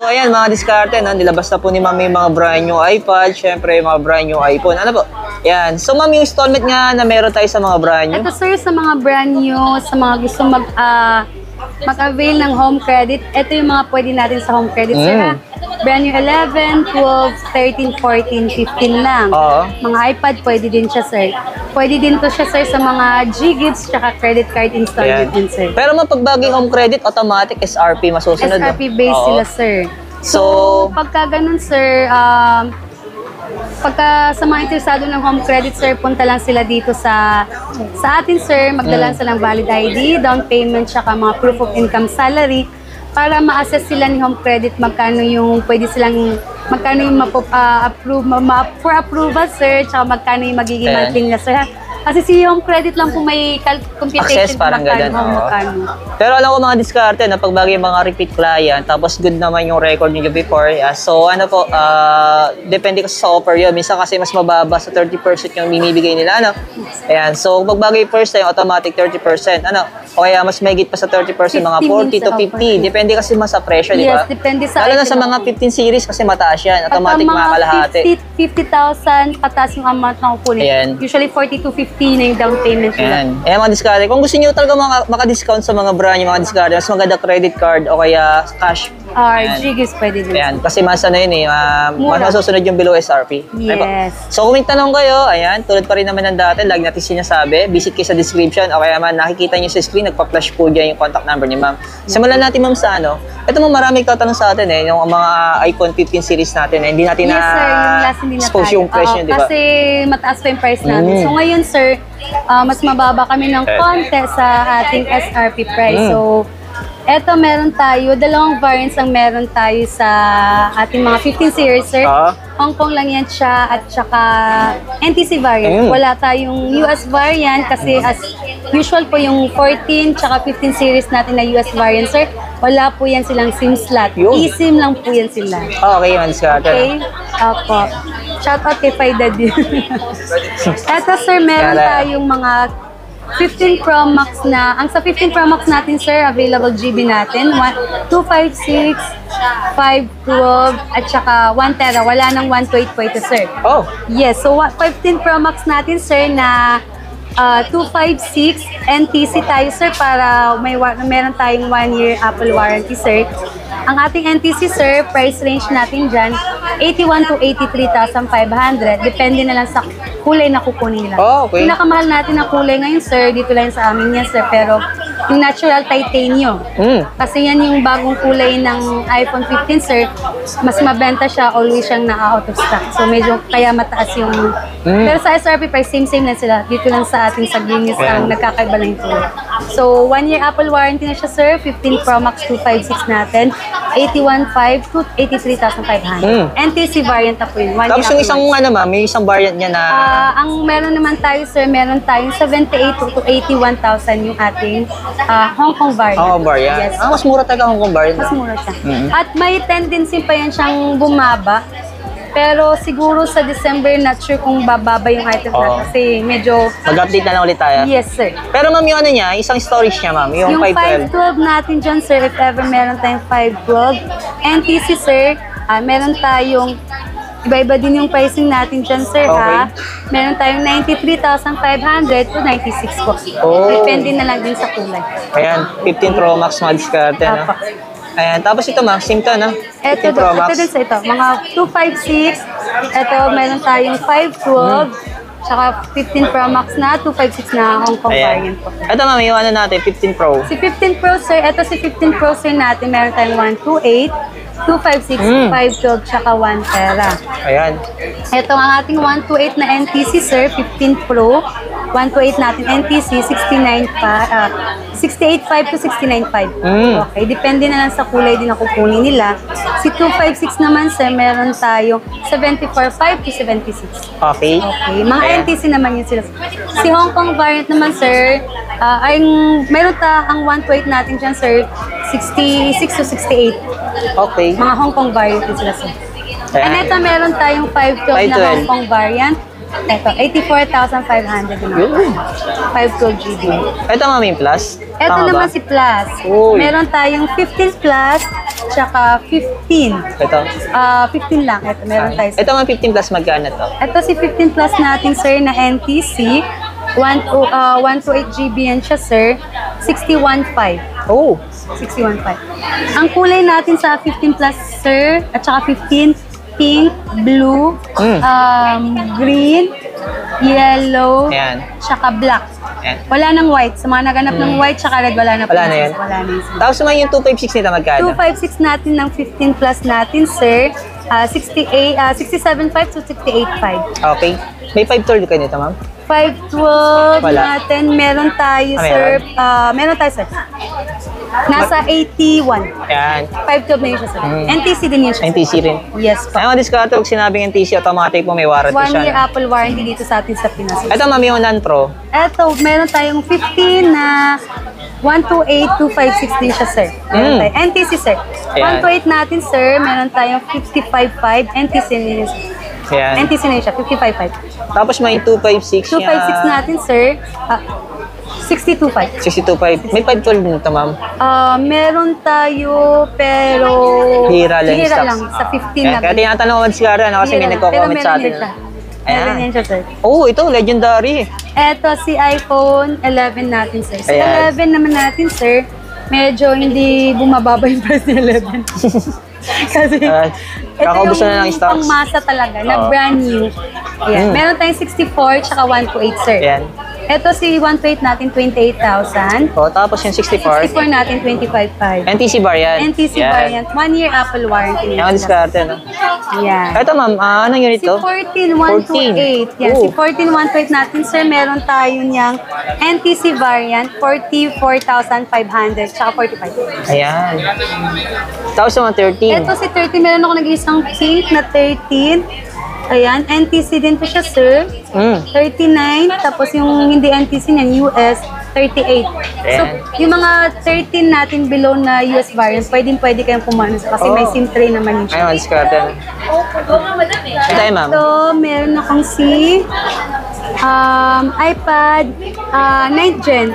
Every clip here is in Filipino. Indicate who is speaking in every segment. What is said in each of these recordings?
Speaker 1: So ayan mga diskarte, no? Nilabas na po ni ma'am yung mga brand new iPad, syempre yung mga brand new iPhone. Ano po? Ayan. So ma'am, yung installment nga na meron tayo sa mga brand new.
Speaker 2: Ito sir, sa mga brand new, sa mga gusto mag-avail ng home credit, ito yung mga pwede natin sa home credit sir ha. Brand new 11, 12, 13, 14, 15 lang. Mga iPad, pwede din siya sir. Pwede din to siya sir sa mga G-Gifts tsaka credit card installment din sir.
Speaker 1: Pero mapagbaging home credit, automatic SRP masusunod.
Speaker 2: SRP based sila sir. So, pagka ganun sir, pagka sa mga interesado ng home credit sir, punta lang sila dito sa atin sir, magdala sila ng valid ID, down payment, tsaka mga proof of income salary para ma-assess sila ni home credit magkano yung pwede silang, magkano yung for approval sir, tsaka magkano yung magiging monthly nila sir. Kasi si home credit lang po may computation magkano.
Speaker 1: Pero alam ko mga diskarte na pagbagay yung mga repeat client, tapos good naman yung record niyo before. So ano po, depende kasi sa offer yun. Minsan kasi mas mababa sa 30% yung binibigay nila. Ano? Ayan. So pagbagay first time, automatic 30%. Ano? O kaya mas mahigit pa sa 30%, mga 40 to 50. Depende kasi mas sa presyo, di ba?
Speaker 2: Yes, depende sa
Speaker 1: lalo na sa mga 15 series kasi mataas yan. Automatic makakalahati.
Speaker 2: 50,000 pataas yung amount na kukunin. Usually 40 to 50 na yung down payment nila.
Speaker 1: Ayan mga diskarte. Kung gusto niyo talaga maka-discount sa mga brand yung mga diskarte, mas maganda credit card o kaya cash.
Speaker 2: G-Gifts pwede din.
Speaker 1: Ayan, kasi mas ano yun eh, mas masusunod yung below SRP.
Speaker 2: Yes.
Speaker 1: So kung may tanong kayo, ayan, tulad pa rin naman ng dati, lagi natin sinasabi, visit kayo sa description o kaya man nakikita nyo sa screen, nagpa-flash po dyan yung contact number ni ma'am. Simulan natin ma'am sa ano. Ito mo marami tatanong sa atin yung mga iPhone 15 series natin hindi natin expose yung price nyo, di ba?
Speaker 2: Kasi mataas pa yung price natin. So ngayon sir, mas mababa kami ng konti sa ating SRP price. So eto meron tayo, dalawang variants ang meron tayo sa ating mga 15 series sir. Hong Kong lang yan siya at saka NTC variant. Wala tayong US variant kasi as usual po yung 14 tsaka 15 series natin na US variant sir. Wala po yan silang SIM slot. eSIM lang po yan sila.
Speaker 1: Okay, man siya.
Speaker 2: Okay? Opo. Shoutout kay Faida din. Eto sir, meron tayong mga 15 Pro Max na, ang sa 15 Pro Max natin sir, available GB natin, 256, 512, at saka 1 tera, wala nang 128 po ito sir. Yes, so 15 Pro Max natin sir na 256 NTC tayo sir para meron tayong 1 year Apple warranty sir. Ang ating NTC sir, price range natin dyan, 81 to 83,500. Depende na lang sa kulay na kukunin nila. Pinakamahal natin na kulay ngayon sir, dito lang sa amin yan sir, pero yung natural titanium. Kasi yan yung bagong kulay ng iPhone 15 sir, mas mabenta siya, always siyang na-out of stock. So medyo kaya mataas yung... Pero sa SRP price, same na sila. Dito lang sa ating sa Guinness ang nagkakaiba lang ito. So 1 year Apple warranty na siya sir, 15 Pro Max 256 natin, 81,500 to 83,500. NTC variant na po yun.
Speaker 1: Tapos yung isang ano ma'am, may isang variant niya na...
Speaker 2: ang meron naman tayo sir, meron tayong 78 to 81,000 yung ating Hong Kong variant.
Speaker 1: Hong Kong variant?
Speaker 2: Yes.
Speaker 1: Mas mura talaga Hong Kong variant.
Speaker 2: Mas mura siya. At may tendency pa yan siyang bumaba. Pero siguro sa December, not sure kung bababa yung item natin kasi medyo...
Speaker 1: Mag-update na lang ulit tayo?
Speaker 2: Yes, sir.
Speaker 1: Pero ma'am, yung ano niya, isang storage niya ma'am, yung 512.
Speaker 2: Yung 512 natin dyan, sir, if ever meron tayong 512. NTC, sir, meron tayong... Iba-iba din yung pricing natin dyan, sir, ha? Meron tayong 93,500 to 96 po. Depende na lang din sa kulay.
Speaker 1: Ayan, 15 Pro Max mga diskarte, no? Ayan, tapos ito ma'am, same to, no?
Speaker 2: Ito din sa ito, mga 256. Ito, meron tayong 512. Tsaka 15 Pro Max na, 256 na Hong Kong variant po.
Speaker 1: Ito ma'am, yung ano natin, 15 Pro.
Speaker 2: Si 15 Pro, sir, ito si 15 Pro, sir, natin, meron tayong 128, 256, 512, tsaka 1 tera.
Speaker 1: Ayan.
Speaker 2: Ito ang ating 128 na NTC, sir, 15 Pro. 128 natin NTC, 68.5 to 69.5. Okay, depende na lang sa kulay din na kukunin nila. Si 256 naman, sir, meron tayong 74.5 to 76.
Speaker 1: Okay.
Speaker 2: Okay, mga NTC naman yun sila. Si Hong Kong variant naman, sir, meron ang 128 natin dyan, sir, 66 to 68.
Speaker 1: Okay.
Speaker 2: Mga Hong Kong variant din sila, sir. And ito, meron tayong 512 na Hong Kong variant. Ito, 84,500 naman. 512 GB.
Speaker 1: Ito mami plus?
Speaker 2: Ito naman si Plus. Meron tayong 15 Plus, tsaka 15.
Speaker 1: Ito.
Speaker 2: 15 lang. Ito, meron tayo.
Speaker 1: Ito mga 15 plus magkano to?
Speaker 2: Ito si 15 plus natin, sir, na NTC. 128 GB yan siya, sir. 61.5.
Speaker 1: Oh,
Speaker 2: 61.5. Ang kulay natin sa 15 plus, sir, at saka 15, pink, blue, green, yellow,
Speaker 1: ayan.
Speaker 2: tsaka black.
Speaker 1: Ayan.
Speaker 2: Wala nang white. Sa mga naganap ng white, tsaka red, wala na po.
Speaker 1: Wala na yan?
Speaker 2: Wala na yun.
Speaker 1: Tapos naman yung 256 nito magkano?
Speaker 2: 256 natin ng 15 plus natin, sir. 67.5 to 68.5.
Speaker 1: Okay. May 512 kayo nito, ma'am?
Speaker 2: 512
Speaker 1: Wala.
Speaker 2: natin, meron tayo,
Speaker 1: Ah,
Speaker 2: sir. Meron tayo, sir. Nasa 81.
Speaker 1: Ayan.
Speaker 2: 512 na yun siya, sir. NTC din yun siya. sir.
Speaker 1: NTC rin.
Speaker 2: Yes, po.
Speaker 1: Ay, mga discard pag sinabing NTC, automatic po may warranty
Speaker 2: 1
Speaker 1: siya.
Speaker 2: year
Speaker 1: no?
Speaker 2: Apple warranty dito sa atin sa Pinas.
Speaker 1: Ito, ma'am, yung non-pro.
Speaker 2: Eto, meron tayong 15 na 128,256 din siya, sir. Meron tayo. NTC, sir.
Speaker 1: Ayan.
Speaker 2: 128 natin, sir. Meron tayong 55.5. NTC din yun, sir.
Speaker 1: Ayan.
Speaker 2: NTC na yun siya, 55.5.
Speaker 1: Tapos may 256 niya.
Speaker 2: 256 natin, sir. 62.5.
Speaker 1: 62.5. May 512 nito, ma'am.
Speaker 2: Meron tayo, pero...
Speaker 1: Hira lang yung
Speaker 2: Hira
Speaker 1: stocks.
Speaker 2: lang, sa 15
Speaker 1: Kaya,
Speaker 2: na.
Speaker 1: kaya tinatanong ko si Kara, ano, kasi
Speaker 2: Hira
Speaker 1: may
Speaker 2: lang.
Speaker 1: nagko-comment
Speaker 2: Pero
Speaker 1: sa
Speaker 2: meron
Speaker 1: atin.
Speaker 2: yan siya.
Speaker 1: Ayan.
Speaker 2: Meron yan siya, sir.
Speaker 1: Oh, ito, legendary.
Speaker 2: Eto, si iPhone 11 natin, sir. Sa
Speaker 1: Ayan.
Speaker 2: 11 naman natin, sir, medyo hindi bumababa yung price ni 11. Kasi,
Speaker 1: Kakaubos na ng
Speaker 2: yung
Speaker 1: stocks.
Speaker 2: pangmasa talaga, na
Speaker 1: Oo.
Speaker 2: brand new. Ayan. Meron tayong 64, tsaka 128, sir.
Speaker 1: Ayan.
Speaker 2: Ito si 128 natin, 28,000.
Speaker 1: Oh, tapos yung 64.
Speaker 2: 64 natin, 25,500.
Speaker 1: NTC bar yan.
Speaker 2: NTC
Speaker 1: Yan.
Speaker 2: variant, 1 year Apple warranty.
Speaker 1: Yan ang discard, no?
Speaker 2: Yan.
Speaker 1: Ito, ma'am, anong unit
Speaker 2: Si
Speaker 1: to?
Speaker 2: 14128. Yan,
Speaker 1: Oh.
Speaker 2: si 14128 natin, sir, meron tayo niyang NTC variant, 44,500, tsaka 45.
Speaker 1: Ayan. Tapos yung mga 13.
Speaker 2: Ito si 30, meron ako nag-isang pink na 13. Ayan, NTC din po siya, sir. 39, tapos yung hindi NTC niyan, US, 38. So,
Speaker 1: Ayan.
Speaker 2: yung mga 13 natin below na US variant, pwede kayong pumano kasi may SIM tray naman yun siya.
Speaker 1: Ayun, discard yan. Ito tayo, ma'am.
Speaker 2: So, meron akong si iPad 9th Gen,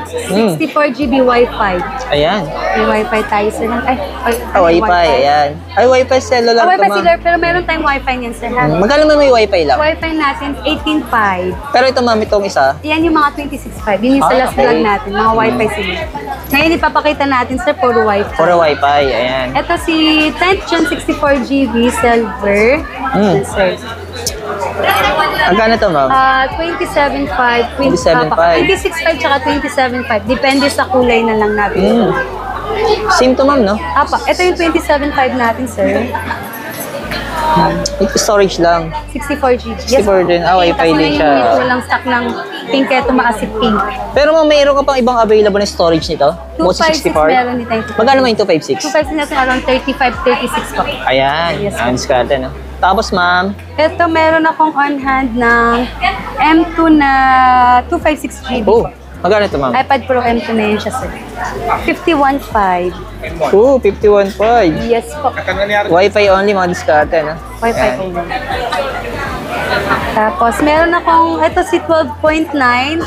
Speaker 2: 64GB Wi-Fi.
Speaker 1: Ayan.
Speaker 2: May Wi-Fi tayo, sir.
Speaker 1: Wi-Fi, ayan. Ay, Wi-Fi cellular
Speaker 2: Wi-Fi
Speaker 1: to, ma'am.
Speaker 2: cellular, pero meron tayong Wi-Fi niyan, sir. Ha?
Speaker 1: Magkano may Wi-Fi lang?
Speaker 2: Wi-Fi natin, 18.5.
Speaker 1: Pero ito, ma'am, itong isa.
Speaker 2: Yan yung mga 26.5. Yun yung sa last
Speaker 1: okay.
Speaker 2: vlog natin, mga Wi-Fi sila. Ngayon, ipapakita natin, sir, puro Wi-Fi.
Speaker 1: Puro Wi-Fi, ayan.
Speaker 2: Ito si 10th Gen 64GB silver. Yan, sir.
Speaker 1: Magkano to, ma'am?
Speaker 2: 27.5,
Speaker 1: 27.5.
Speaker 2: 26.5 tsaka 27.5. Depende sa kulay na lang natin.
Speaker 1: Same to, ma'am, no?
Speaker 2: Apa, ito yung 27.5 natin, sir.
Speaker 1: Ito storage lang.
Speaker 2: 64GB.
Speaker 1: 64 din. Wi-Fi din siya.
Speaker 2: Ito walang stock ng pink, ito maasit pink.
Speaker 1: Pero ma'am, mayroon ka pang ibang available na storage nito? Bukod sa
Speaker 2: 256
Speaker 1: 64?
Speaker 2: meron din tayo.
Speaker 1: Magkano man yung 256?
Speaker 2: 256 natin around 35, 36 po.
Speaker 1: Ayan.
Speaker 2: Yes,
Speaker 1: Ayan, discard, no? Tapos, ma'am,
Speaker 2: Ito meron akong on hand ng M2 na 256GB.
Speaker 1: oh, magkano ito, ma'am?
Speaker 2: iPad Pro M2 na yun siya, sir. 51.5.
Speaker 1: Oh, 51.5.
Speaker 2: Yes po.
Speaker 1: Wi-Fi only, mga discard, no?
Speaker 2: Wi-Fi
Speaker 1: Ayan.
Speaker 2: only. Tapos, meron akong, ito si 12.9.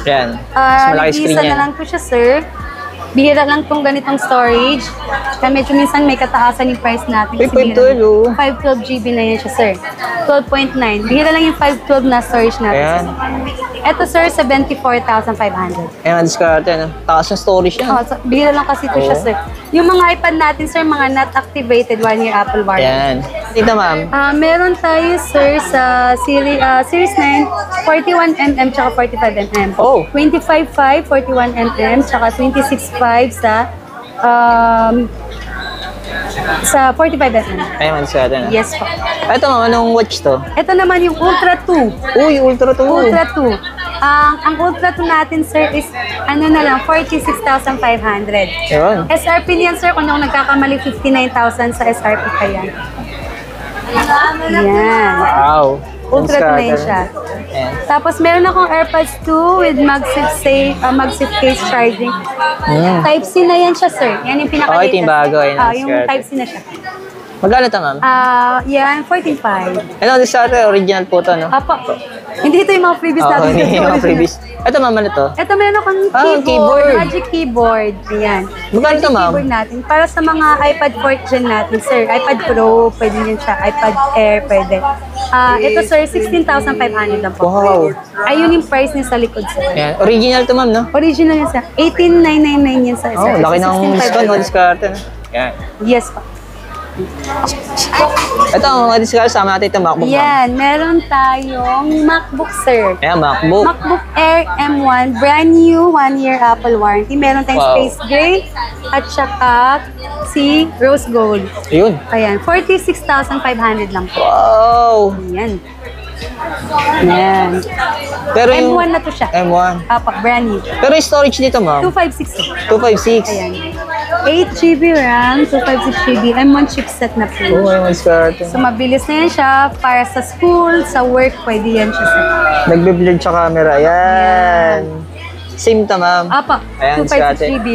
Speaker 1: Ayan. Mas malaki screen
Speaker 2: Nag-iisa
Speaker 1: yan.
Speaker 2: na lang po siya, sir. Bihira lang tong ganitong storage. Kaya medyo minsan may kataasan yung price natin.
Speaker 1: Uy,
Speaker 2: Kasi
Speaker 1: 512, oh.
Speaker 2: 512GB na yan siya, sir. 12.9. Bihira lang yung 512 na storage natin.
Speaker 1: Ayan.
Speaker 2: Ito, sir, 74,500.
Speaker 1: Ayan, discard, no? Taas ng storage yan.
Speaker 2: Oh, so, bihira lang kasi ito siya,
Speaker 1: Oo.
Speaker 2: sir. Yung mga iPad natin, sir, mga not activated 1 year Apple warranty.
Speaker 1: Ayan. Dito, ma'am.
Speaker 2: Meron tayo, sir, sa Series 9, 41mm tsaka 45mm.
Speaker 1: Oh.
Speaker 2: 25.5, 41mm, tsaka 26.5 sa 45mm.
Speaker 1: Ayan, discard, no?
Speaker 2: Yes po.
Speaker 1: Ito, ma'am, anong watch to?
Speaker 2: Ito naman yung Ultra 2.
Speaker 1: Uy, Ultra to.
Speaker 2: Ultra 2. Ang Ultra 2 natin, sir, is ano na lang, 46,500.
Speaker 1: Ayan.
Speaker 2: SRP niyan, sir, kung ako nagkakamali, 59,000 sa SRP pa yan. Yan.
Speaker 1: Wow.
Speaker 2: Ultra 2 na yun siya.
Speaker 1: Ayan.
Speaker 2: Tapos meron akong AirPods 2 with MagSafe case charging. Type-C na yan siya, sir. Yan yung pinaka
Speaker 1: Oh, ito yung bago, yun ang
Speaker 2: yung
Speaker 1: skirt.
Speaker 2: Type-C na siya.
Speaker 1: Magkano to, ma'am?
Speaker 2: Yan, 14.5.
Speaker 1: Ito, discard, original po to, no?
Speaker 2: Apo. Hindi ito yung mga freebies natin.
Speaker 1: hindi yung mga freebies. Ito, ma'am, ano to?
Speaker 2: Ito meron akong keyboard,
Speaker 1: keyboard.
Speaker 2: Magic Keyboard. Ayan.
Speaker 1: Magkano to, ma'am?
Speaker 2: Keyboard natin. Para sa mga iPad 4th gen natin, sir. iPad Pro, pwede din siya. iPad Air, pwede. Ito, sir, 16,500 lang po.
Speaker 1: Wow.
Speaker 2: Ayun yung price niya sa likod, sir.
Speaker 1: Ayan. Original to, ma'am, no?
Speaker 2: Original yun, sir. 18,999 yun, sir.
Speaker 1: Oh, laki ng discount, no? Discarte, no? Ayan.
Speaker 2: Yes, po.
Speaker 1: Ito, ang mga discount, sama natin ito, MacBook, ma'am.
Speaker 2: Yan, meron tayong MacBook, sir.
Speaker 1: Ayan, MacBook.
Speaker 2: MacBook Air M1, brand new, 1-year Apple warranty. Meron tayong
Speaker 1: Wow.
Speaker 2: Space Gray at saka si Rose Gold.
Speaker 1: Ayun.
Speaker 2: Ayan, 46,500 lang po.
Speaker 1: Wow.
Speaker 2: Ayan. Ayan.
Speaker 1: Pero yung
Speaker 2: M1 na to siya.
Speaker 1: M1.
Speaker 2: Apa, brand new.
Speaker 1: Pero yung storage nito, ma'am,
Speaker 2: 256.
Speaker 1: 256.
Speaker 2: Ayan. 8GB RAM, 256GB, M1 chipset na po.
Speaker 1: Oo, yung discarte.
Speaker 2: So, mabilis na yan siya para sa school, sa work, pwede yan siya, sir.
Speaker 1: Nagbe-blurred siya camera. Ayan. Same to, ma'am.
Speaker 2: Apa,
Speaker 1: Ayan,
Speaker 2: 256GB.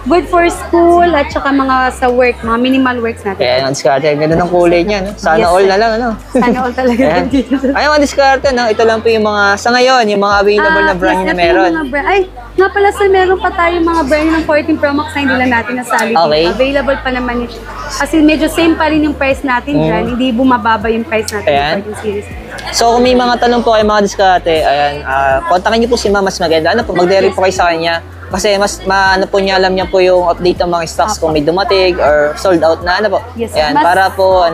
Speaker 2: Good for school at saka mga sa work, mga minimal works natin.
Speaker 1: Ayan, ang discarte. Ang ganda ng kulay niya, no? Sana
Speaker 2: Yes,
Speaker 1: all
Speaker 2: sir.
Speaker 1: na lang, ano?
Speaker 2: Sana all talaga
Speaker 1: Ayan.
Speaker 2: dito.
Speaker 1: Ayun, mga discarte, no? Ito lang po yung mga, sa ngayon, yung mga available na brand
Speaker 2: yes,
Speaker 1: na
Speaker 2: ito yung
Speaker 1: meron.
Speaker 2: mga brand. Ay, nga pala sir, meron pa tayong mga brand ng 14 Pro Max na hindi lang natin nasali. dito.
Speaker 1: Okay.
Speaker 2: Available pa naman yun. Kasi medyo same pa rin yung price natin dyan. Hindi bumababa yung price natin
Speaker 1: Ayan.
Speaker 2: ng 14 series.
Speaker 1: So, kung may mga tanong po kayo mga diskarte, ayan, kontakin niyo po si Ma'am, mas maganda. Ano po, mag-deliver po kayo sa kanya. Kasi mas maano po niya, alam niya po yung update ng mga stocks kung may dumating or sold out na, ano po.
Speaker 2: Yes,
Speaker 1: Ayan,
Speaker 2: mas-
Speaker 1: para po,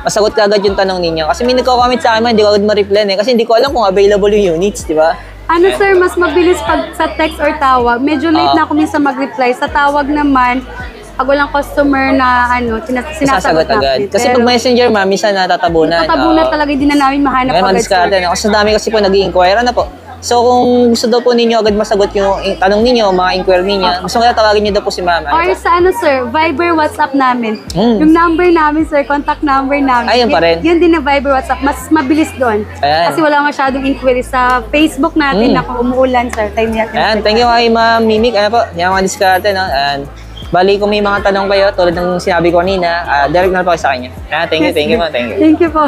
Speaker 1: masagot ka agad yung tanong ninyo. Kasi may nagko-comment sa akin, hindi ko agad ma-reply eh. Kasi hindi ko alam kung available yung units, di ba?
Speaker 2: Ano sir, mas mabilis pag sa text or tawag. Medyo late na ako minsan mag-reply. Sa tawag naman, pag walang customer na sinasagot
Speaker 1: Sasagot agad.
Speaker 2: natin.
Speaker 1: Kasi pag messenger, ma'am, minsan natatabunan.
Speaker 2: Tatabunan talaga, hindi na namin mahanap
Speaker 1: Ngayon, mga
Speaker 2: agad.
Speaker 1: diskarte. Kasi ang dami kasi po nag-i-inquire na po. So, kung gusto daw po ninyo agad masagot yung tanong ninyo, mga inquiry ninyo, gusto kaya tawagin niyo daw po si Ma'am.
Speaker 2: Or sa sir, Viber, WhatsApp namin.
Speaker 1: Mm.
Speaker 2: Yung number namin sir, contact number namin.
Speaker 1: Ay, yun pa rin.
Speaker 2: Yun din na Viber, WhatsApp. Mas mabilis doon.
Speaker 1: Ayan.
Speaker 2: Kasi wala masyadong inquiry sa Facebook natin na kung umuulan sir. Time natin.
Speaker 1: Ayan, thank you kay Ma'am Mimic. Ano po, yung mga diskarte, no? Ayan. Bali, kung may mga tanong kayo, tulad ng sinabi ko kanina, direct na po kayo sa kanya. Ayan, thank you, ma'am. Thank you.
Speaker 2: Thank you po.